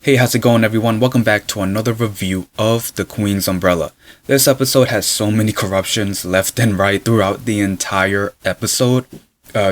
Hey, how's it going everyone? Welcome back to another review of The Queen's Umbrella. This episode has so many corruptions left and right throughout the entire episode,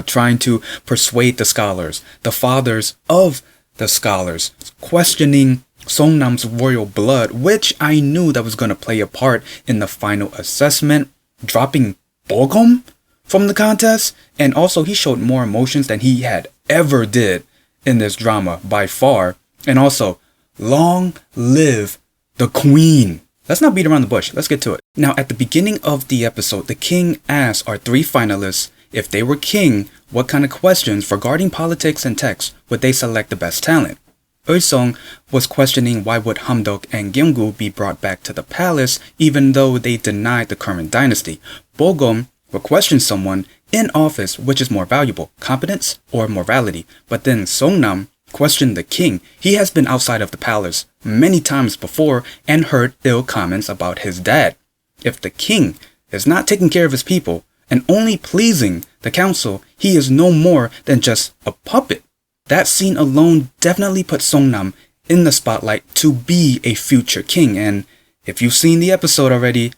trying to persuade the scholars, the fathers of the scholars, questioning Songnam's royal blood, which I knew that was going to play a part in the final assessment, dropping Bogum from the contest, and also he showed more emotions than he had ever did in this drama by far, and also long live the queen. Let's not beat around the bush. Let's get to it. Now, at the beginning of the episode, the king asked our three finalists if they were king, what kind of questions regarding politics and text would they select the best talent. Eusong was questioning why would Hamdok and Gyeonggu be brought back to the palace even though they denied the current dynasty. Bogum will question someone in office which is more valuable, competence or morality. But then Songnam questioned the king. He has been outside of the palace many times before and heard ill comments about his dad. If the king is not taking care of his people and only pleasing the council, he is no more than just a puppet. That scene alone definitely put Songnam in the spotlight to be a future king, and if you've seen the episode already,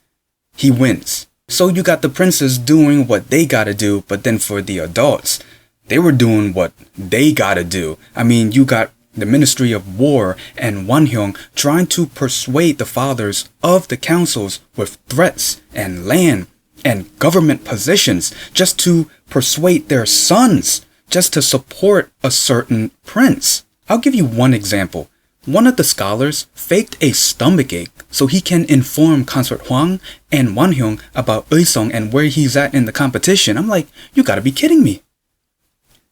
he wins. So you got the princes doing what they gotta do, but then for the adults, they were doing what they gotta do. I mean, you got the Ministry of War and Wonhyung trying to persuade the fathers of the councils with threats and land and government positions just to persuade their sons, just to support a certain prince. I'll give you one example. One of the scholars faked a stomachache so he can inform Consort Hwang and Wonhyung about Eusong and where he's at in the competition. I'm like, you gotta be kidding me.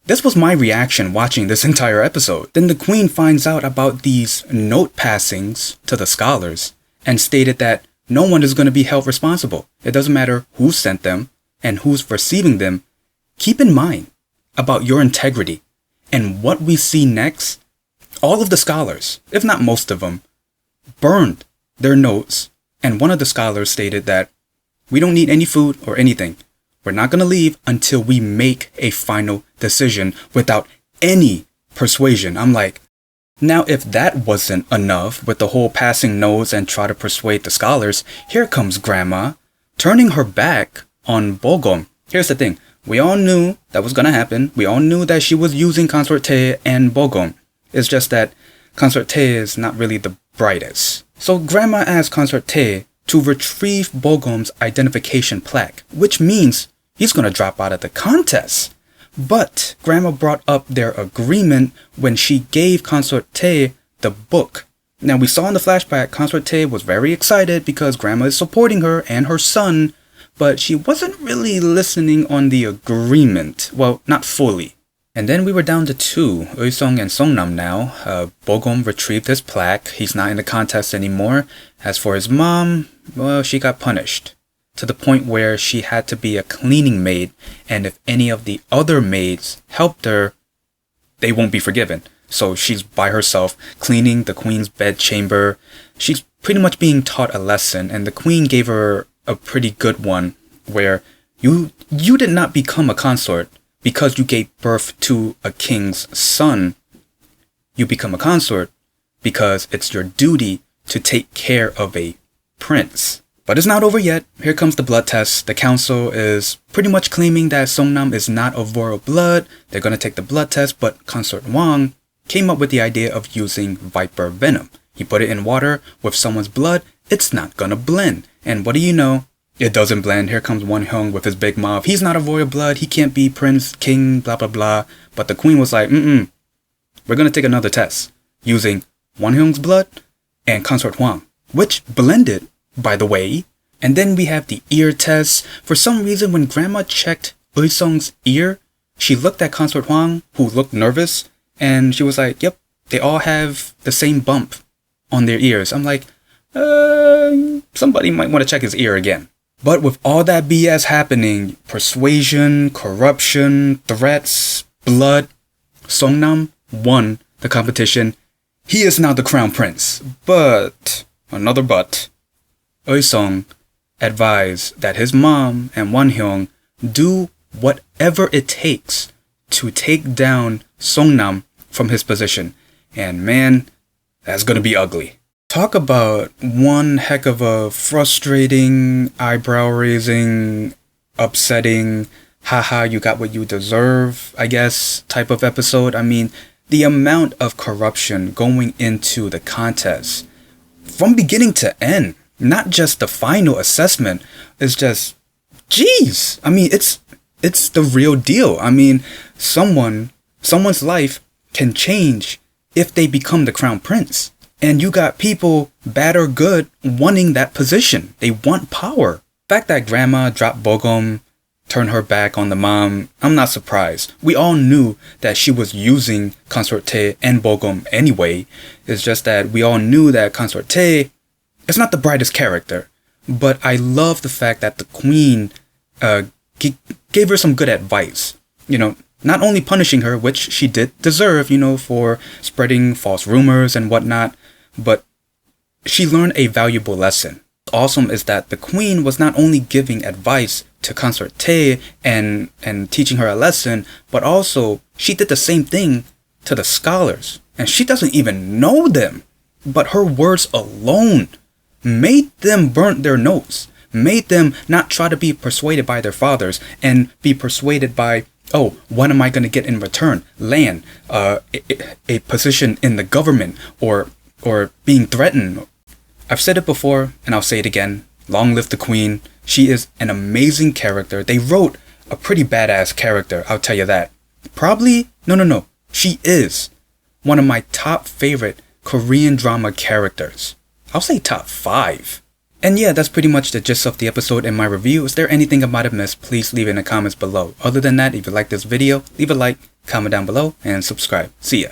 This was my reaction watching this entire episode. Then the queen finds out about these note passings to the scholars and stated that no one is going to be held responsible. It doesn't matter who sent them and who's receiving them. Keep in mind about your integrity. And what we see next, all of the scholars, if not most of them, burned their notes. And one of the scholars stated that we don't need any food or anything. We're not going to leave until we make a final decision without any persuasion. I'm like, now if that wasn't enough with the whole passing notes and try to persuade the scholars, here comes Grandma turning her back on Bogum. Here's the thing. We all knew that was going to happen. We all knew that she was using Consort Tae and Bogum. It's just that Consort Tae is not really the brightest. So Grandma asked Consort Tae to retrieve Bogum's identification plaque, which means he's going to drop out of the contest. But Grandma brought up their agreement when she gave Consort Tae the book. Now we saw in the flashback, Consort Tae was very excited because Grandma is supporting her and her son, but she wasn't really listening on the agreement. Well, not fully. And then we were down to two, Eusong and Songnam now. Bogum retrieved his plaque. He's not in the contest anymore. As for his mom, well, she got punished to the point where she had to be a cleaning maid, and if any of the other maids helped her, they won't be forgiven. So she's by herself cleaning the queen's bedchamber. She's pretty much being taught a lesson, and the queen gave her a pretty good one where you did not become a consort because you gave birth to a king's son. You become a consort because it's your duty to take care of a prince. But it's not over yet. Here comes the blood test. The council is pretty much claiming that Songnam is not of royal blood. They're going to take the blood test, but Consort Hwang came up with the idea of using viper venom. He put it in water with someone's blood. It's not going to blend. And what do you know? It doesn't blend. Here comes Wonhyung with his big mouth. He's not of royal blood. He can't be prince, king, blah, blah, blah. But the queen was like, we're going to take another test using Wonhyung's blood and Consort Hwang, which blended, by the way. And then we have the ear test. For some reason, when Grandma checked Eusong's ear, she looked at Consort Hwang, who looked nervous, and she was like, yep, they all have the same bump on their ears. I'm like, somebody might want to check his ear again. But with all that BS happening, persuasion, corruption, threats, blood, Songnam won the competition. He is now the crown prince. But, another but, Eusong advised that his mom and Wonhyung do whatever it takes to take down Songnam from his position. And man, that's gonna be ugly. Talk about one heck of a frustrating, eyebrow raising, upsetting, haha, you got what you deserve, I guess, type of episode. I mean, the amount of corruption going into the contest from beginning to end, not just the final assessment, is just, jeez. I mean, it's the real deal. I mean, someone's life can change if they become the crown prince. And you got people, bad or good, wanting that position. They want power. The fact that grandma dropped Bogum, turned her back on the mom, I'm not surprised. We all knew that she was using Consort Tay and Bogum anyway. It's just that we all knew that Consort Tay is not the brightest character. But I love the fact that the queen gave her some good advice. You know, not only punishing her, which she did deserve, you know, for spreading false rumors and whatnot, but she learned a valuable lesson. Awesome is that the queen was not only giving advice to Consort Tay and teaching her a lesson, but also she did the same thing to the scholars. And she doesn't even know them. But her words alone made them burn their notes, made them not try to be persuaded by their fathers and be persuaded by, oh, what am I going to get in return? Land, a position in the government, or being threatened. I've said it before and I'll say it again. Long live the queen. She is an amazing character. They wrote a pretty badass character, I'll tell you that. Probably, no. She is one of my top favorite Korean drama characters. I'll say top 5. And yeah, that's pretty much the gist of the episode and my review. Is there anything I might have missed? Please leave it in the comments below. Other than that, if you like this video, leave a like, comment down below, and subscribe. See ya.